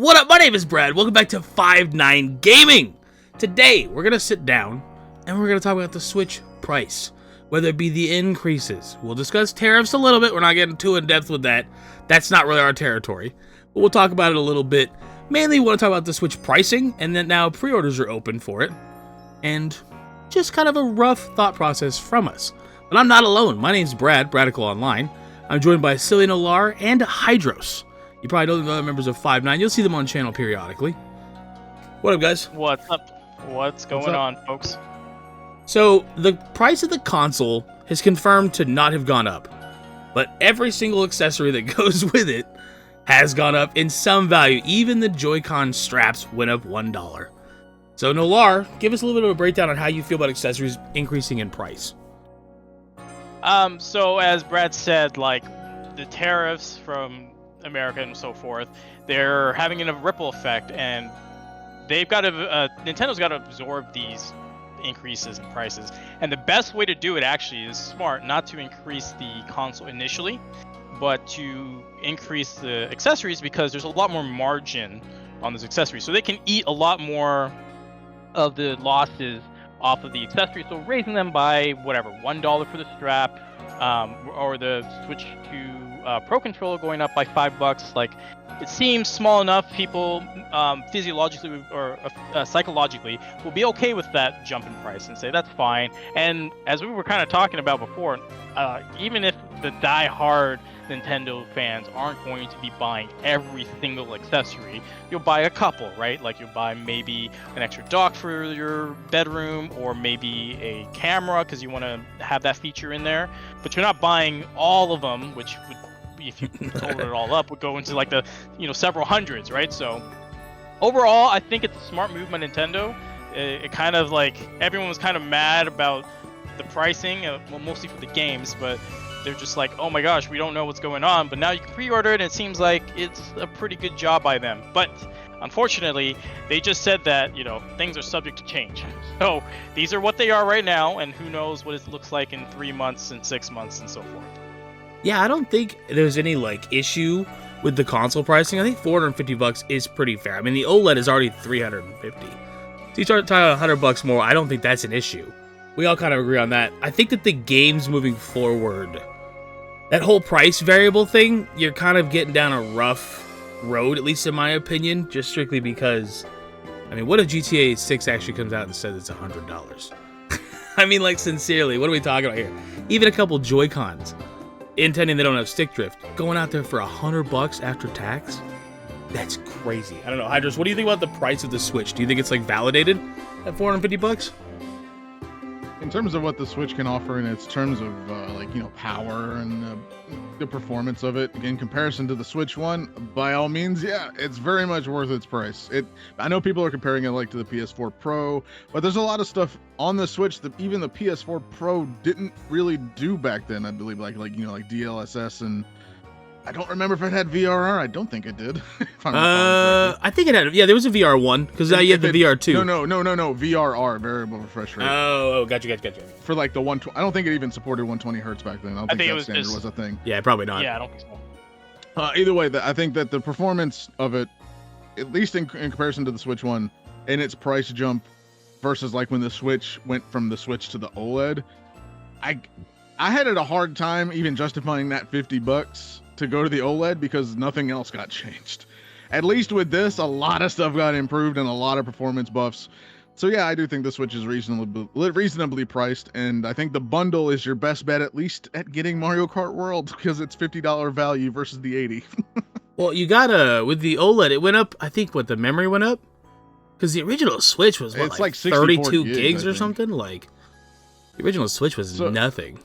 What up? My name is Brad. Welcome back to 59gaming. Today, we're going to sit down and we're going to talk about the Switch price, whether it be the increases. We'll discuss tariffs a little bit. We're not getting too in-depth with that. That's not really our territory. But we'll talk about it a little bit. Mainly, we want to talk about the Switch pricing, and then now pre-orders are open for it. And just kind of a rough thought process from us. But I'm not alone. My name's Brad, Bradical Online. I'm joined by Cillian Olar and Hydros. You probably know the other members of 59. You'll see them on channel periodically. What up, guys? What's up? What's going on, folks? So, the price of the console has confirmed to not have gone up. But every single accessory that goes with it has gone up in some value. Even the Joy-Con straps went up $1. So, Nolar, give us a little bit of a breakdown on how you feel about accessories increasing in price. So as Brad said, like, the tariffs from America and so forth, they're having a ripple effect, and they've got to Nintendo's got to absorb these increases in prices. And the best way to do it actually is smart, not to increase the console initially, but to increase the accessories, because there's a lot more margin on those accessories, so they can eat a lot more of the losses off of the accessories. So raising them by whatever, $1 for the strap, or the Switch to Pro controller going up by $5. Like, it seems small enough. People physiologically or psychologically will be okay with that jump in price and say that's fine. And as we were kind of talking about before, even if the die-hard Nintendo fans aren't going to be buying every single accessory, you'll buy a couple, right? Like, you'll buy maybe an extra dock for your bedroom, or maybe a camera because you want to have that feature in there. But you're not buying all of them, which would, if you totaled it all up, would go into like the several hundreds, right? So overall, I think it's a smart move by Nintendo. It kind of, like, everyone was kind of mad about the pricing, well, mostly for the games, but they're just like, oh my gosh, we don't know what's going on. But now you can pre-order it, and it seems like it's a pretty good job by them. But unfortunately, they just said that, things are subject to change. So these are what they are right now, and who knows what it looks like in 3 months and 6 months and so forth. Yeah, I don't think there's any, issue with the console pricing. I think $450 is pretty fair. I mean, the OLED is already $350. So you start talking $100 more, I don't think that's an issue. We all kind of agree on that. I think that the games moving forward, that whole price variable thing, you're kind of getting down a rough road, at least in my opinion, just strictly because, I mean, what if GTA 6 actually comes out and says it's $100? I mean, sincerely, what are we talking about here? Even a couple Joy-Cons, intending they don't have stick drift, going out there for $100 after tax? That's crazy. I don't know, Hydros, what do you think about the price of the Switch? Do you think it's, validated at $450? In terms of what the Switch can offer in its terms of power and the performance of it in comparison to the Switch One, by all means, yeah, it's very much worth its price. I know people are comparing it to the PS4 Pro, but there's a lot of stuff on the Switch that even the PS4 Pro didn't really do back then. I believe like DLSS, and I don't remember if it had VRR. I don't think it did. I think it had. Yeah, there was a VR one, because you had the VR 2. No. VRR, variable refresh rate. Oh, gotcha. For the 120. I don't think it even supported 120 hertz back then. I don't think that standard was a thing. Yeah, probably not. Yeah, I don't think so. Either way, I think that the performance of it, at least in comparison to the Switch One, and its price jump versus when the Switch went from the Switch to the OLED, I had a hard time even justifying that $50 to go to the OLED, because nothing else got changed. At least with this, a lot of stuff got improved and a lot of performance buffs. So yeah, I do think the Switch is reasonably priced, and I think the bundle is your best bet, at least at getting Mario Kart World, because it's $50 value versus the $80. Well, you gotta, with the OLED, it went up, I think, the memory went up? Because the original Switch was, it's 32 gigs or something? The original Switch was nothing.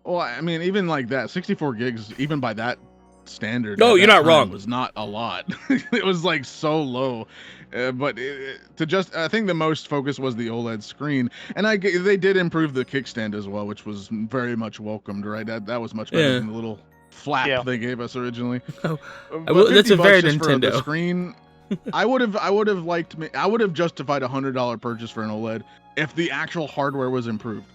Well, I mean, even that, 64 gigs, even by that standard. No, you're not wrong. Was not a lot. It was so low. But I think the most focus was the OLED screen, and they did improve the kickstand as well, which was very much welcomed, right? That was much better than the little flap they gave us originally. Oh, that's a very Nintendo. For the screen, I would have justified $100 purchase for an OLED if the actual hardware was improved.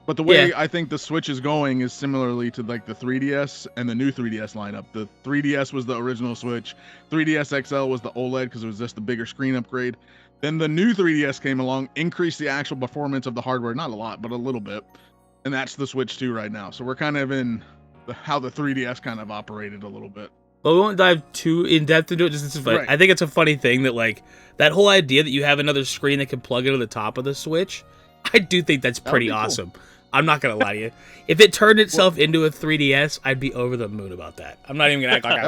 But the way Yeah. I think the Switch is going is similarly to like the 3DS and the new 3DS lineup. The 3DS was the original Switch. 3DS XL was the OLED because it was just the bigger screen upgrade. Then the new 3DS came along, increased the actual performance of the hardware, not a lot, but a little bit. And that's the Switch 2 right now. So we're kind of in how the 3DS kind of operated a little bit. Well, we won't dive too in depth into it. Just Right. I think it's a funny thing that like that whole idea that you have another screen that can plug into the top of the Switch. I do think that's That would pretty be cool. awesome. I'm not gonna lie to you. If it turned itself into a 3DS, I'd be over the moon about that. I'm not even gonna act like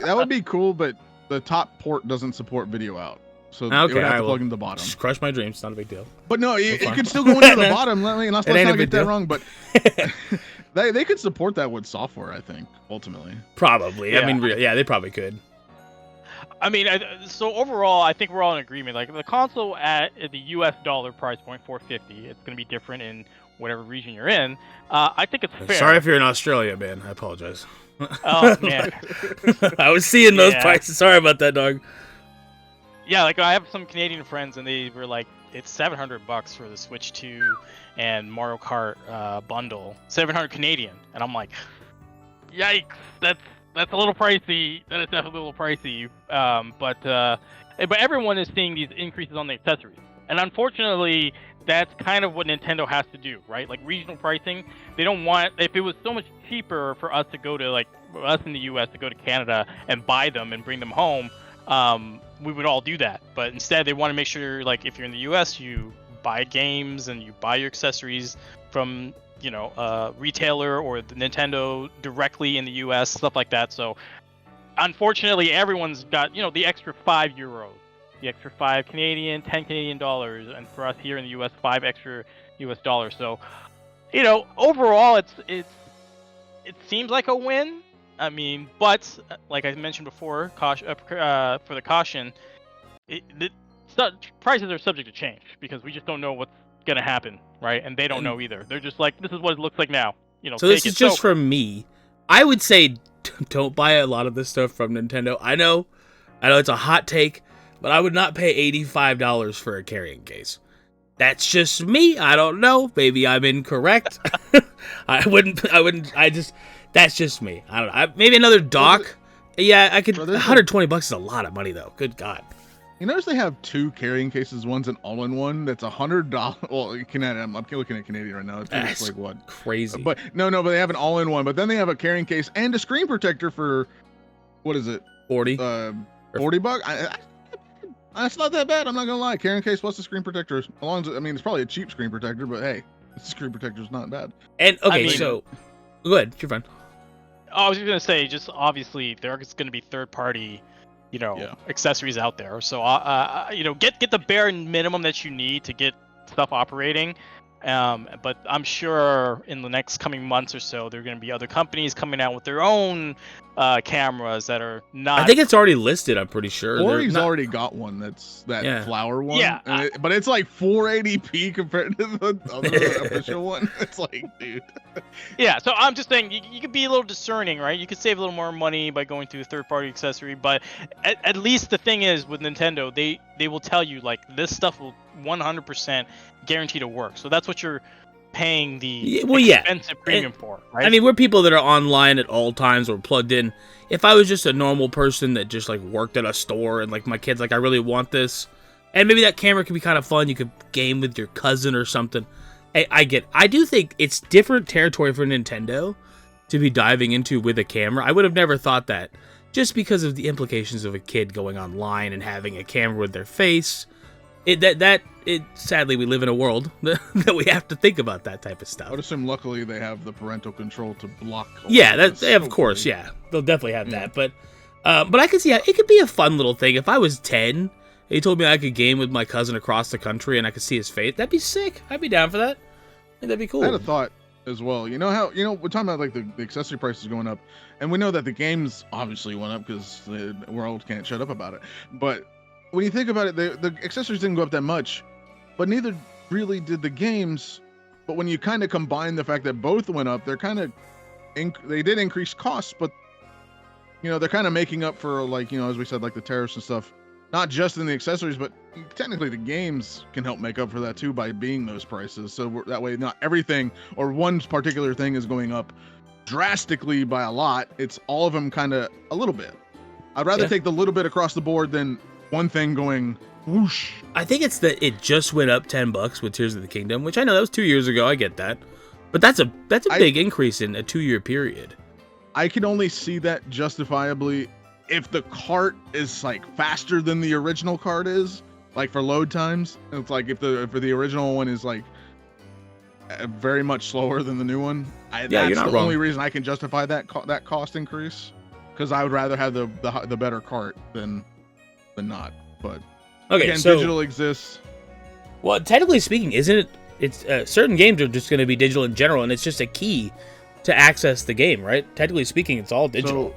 That would be cool, but the top port doesn't support video out. So it Okay, would have alright, to well, plug into the bottom. Just crush my dreams. Not a big deal. But no, That's it fine. could still go into the bottom. Let's It ain't a not big get that deal. wrong. But they could support that with software, I think, ultimately. Probably. Yeah. I mean, yeah, they probably could. I mean, so overall, I think we're all in agreement. Like the console at the U.S. dollar price point, $450. It's going to be different in whatever region you're in. I think it's fair. Sorry if you're in Australia, man. I apologize. Oh man. I was seeing those Yeah. prices. Sorry about that, dog. Yeah, like I have some Canadian friends, and they were like, "It's $700 for the Switch 2 and Mario Kart bundle, 700 Canadian," and I'm like, "Yikes, that's a little pricey. That is definitely a little pricey." But everyone is seeing these increases on the accessories, and unfortunately, that's kind of what Nintendo has to do, right? Like regional pricing, they don't want. If it was so much cheaper for us to go to like us in the U.S. to go to Canada and buy them and bring them home. We would all do that, but instead they want to make sure, like, if you're in the U.S., you buy games and you buy your accessories from, retailer or the Nintendo directly in the U.S., stuff like that. So, unfortunately, everyone's got, the extra €5, the extra 5 Canadian, 10 Canadian dollars, and for us here in the U.S., 5 extra U.S. dollars. So, overall, it seems like a win. I mean, but like I mentioned before, for the caution, prices are subject to change because we just don't know what's gonna happen, right? And they don't know either. They're just like, this is what it looks like now. So this is just from me. I would say don't buy a lot of this stuff from Nintendo. I know it's a hot take, but I would not pay $85 for a carrying case. That's just me. I don't know. Maybe I'm incorrect. I wouldn't. That's just me. I don't know. Maybe another dock. Yeah, I could. $120 is a lot of money, though. Good God. You notice they have 2 carrying cases. One's an all-in-one. That's $100. Well, Canadian. I'm looking at Canadian right now. It's like what? Crazy. But no. But they have an all-in-one. But then they have a carrying case and a screen protector for what is it? 40. $40. That's not that bad. I'm not gonna lie. Carrying case plus the screen protector. As long as it's probably a cheap screen protector, but hey, the screen protector's not bad. And okay, mean, so good. You're fine. I was just gonna say, just obviously there's gonna be third-party, accessories out there. So, get the bare minimum that you need to get stuff operating. But I'm sure in the next coming months or so, there are going to be other companies coming out with their own cameras that are not. I think it's already listed. I'm pretty sure. Ori's already got one. That's that flower one. Yeah, but it's like 480p compared to the other official one. It's like, dude. Yeah, so I'm just saying you could be a little discerning, right? You could save a little more money by going through a third-party accessory, but at least the thing is with Nintendo, they will tell you like this stuff will 100% guarantee to work. So that's what you're paying the expensive premium for, right? I mean, we're people that are online at all times or plugged in. If I was just a normal person that just like worked at a store and like my kid's like, I really want this, and maybe that camera could be kind of fun. You could game with your cousin or something. I do think it's different territory for Nintendo to be diving into with a camera. I would have never thought that, just because of the implications of a kid going online and having a camera with their face. Sadly, we live in a world that we have to think about that type of stuff. I would assume luckily they have the parental control to block. Yeah, of course, yeah, they'll definitely have that. But I could see how it could be a fun little thing. If I was 10, and he told me I could game with my cousin across the country and I could see his face, that'd be sick. I'd be down for that. I think that'd be cool. I had a thought as well. You know how we're talking about like the accessory prices going up, and we know that the games obviously went up because the world can't shut up about it. But when you think about it, the accessories didn't go up that much, but neither really did the games. But when you kind of combine the fact that both went up, they're kind of they did increase costs, but they're kind of making up for, like, as we said, like the tariffs and stuff. not just in the accessories, but technically the games can help make up for that too by being those prices. So that way, not everything or one particular thing is going up drastically by a lot. It's all of them kind of a little bit. I'd rather take the little bit across the board than one thing going whoosh. I think it's that it just went up $10 with Tears of the Kingdom, which I know that was 2 years ago. I get that, but that's a big increase in a 2-year period. I can only see that justifiably if the cart is like faster than the original cart is, like for load times. It's like if the original one is like very much slower than the new one. That's the only reason I can justify that cost increase, because I would rather have the better cart than not. But okay, again, so digital exists. Well, technically speaking, isn't it? It's certain games are just going to be digital in general, and it's just a key to access the game, right? Technically speaking, it's all digital. So,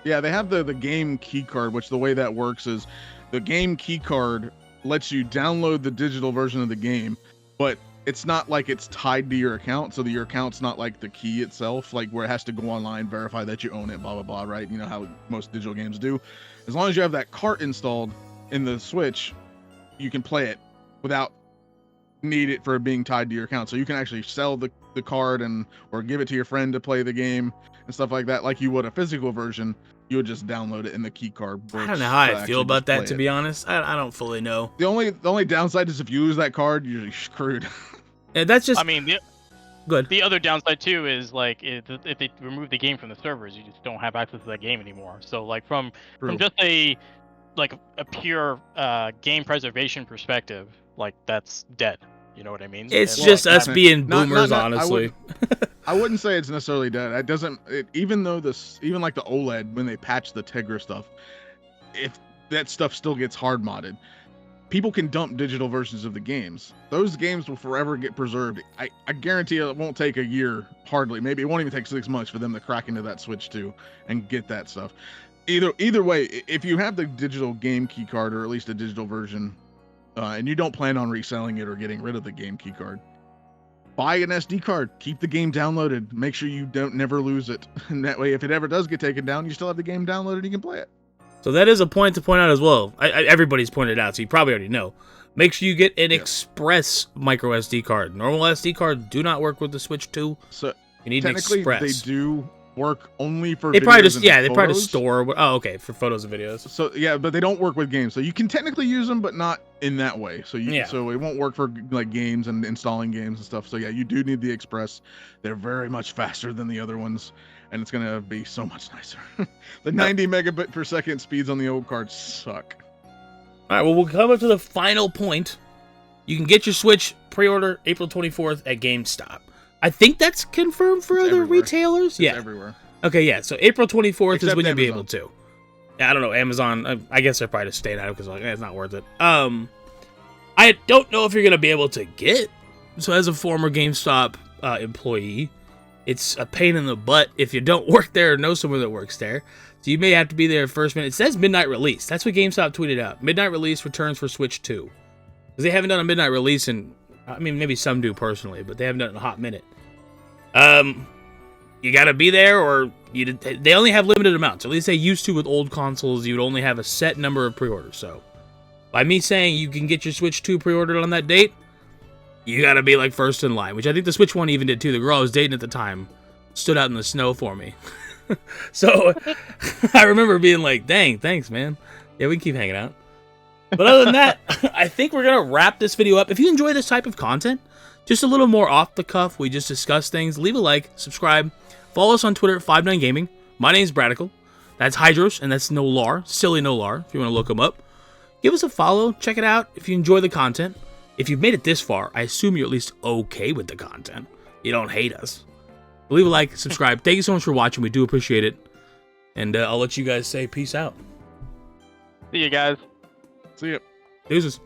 yeah, they have the game key card, which the way that works is the game key card lets you download the digital version of the game, but it's not like it's tied to your account, so that your account's not like the key itself, like where it has to go online, verify that you own it, blah, blah, blah, right? You know how most digital games do. As long as you have that cart installed in the Switch, you can play it without need it for being tied to your account. So you can actually sell the card or give it to your friend to play the game and stuff like that, like you would a physical version. You would just download it in the key card. I don't know how I feel about that, to be honest. I don't fully know. The only downside is if you lose that card, you're screwed. Yeah, that's just. I mean, good. The other downside too is like if they remove the game from the servers, you just don't have access to that game anymore. So like from just a pure game preservation perspective, like that's dead. You know what I mean? It's just us being boomers, honestly. I wouldn't say it's necessarily dead. It doesn't. Even like the OLED, when they patch the Tegra stuff, if that stuff still gets hard modded, people can dump digital versions of the games. Those games will forever get preserved. I guarantee it won't take a year, hardly. Maybe it won't even take 6 months for them to crack into that Switch 2 and get that stuff. Either way, if you have the digital game key card, or at least a digital version, and you don't plan on reselling it or getting rid of the game key card, buy an SD card, keep the game downloaded, make sure you never lose it. And that way, if it ever does get taken down, you still have the game downloaded and you can play it. So that is a point to point out as well. Everybody's pointed out, so you probably already know. Make sure you get an express micro SD card. Normal SD cards do not work with the Switch 2. So you need an express. They do work only for they videos probably just and they photos. probably just store. Oh, okay, for photos and videos. So yeah, but they don't work with games. So you can technically use them, but not in that way. So so it won't work for like games and installing games and stuff. So yeah, you do need the express. They're very much faster than the other ones, and it's gonna be so much nicer. The 90 megabit per second speeds on the old cards suck. All right, well, we'll come up to the final point. You can get your Switch pre-order April 24th at GameStop. I think that's confirmed for other retailers. It's everywhere. Okay, yeah. So April 24th Except is when you'll be Amazon. able to. Yeah, I don't know. Amazon, I guess they're probably just staying out of it because like, it's not worth it. I don't know if you're gonna be able to get. So as a former GameStop employee, it's a pain in the butt if you don't work there or know someone that works there. So you may have to be there first minute. It says midnight release. That's what GameStop tweeted out. Midnight release returns for Switch 2. Because they haven't done a midnight release in, I mean, maybe some do personally, but they haven't done it in a hot minute. You gotta be there, or they only have limited amounts. At least they used to with old consoles. You would only have a set number of pre-orders. So, by me saying you can get your Switch 2 pre-ordered on that date, you gotta be like first in line. Which I think the Switch 1 even did too. The girl I was dating at the time stood out in the snow for me. So, I remember being like, "Dang, thanks, man. Yeah, we can keep hanging out." But other than that, I think we're gonna wrap this video up. If you enjoy this type of content, just a little more off the cuff, we just discuss things, leave a like, subscribe, follow us on Twitter at 59gaming. My name's Bradical. That's Hydros, and that's Nolar, silly Nolar, if you want to look him up. Give us a follow, check it out if you enjoy the content. If you've made it this far, I assume you're at least okay with the content. You don't hate us. Leave a like, subscribe. Thank you so much for watching. We do appreciate it. And I'll let you guys say peace out. See you guys. See ya. Deuces.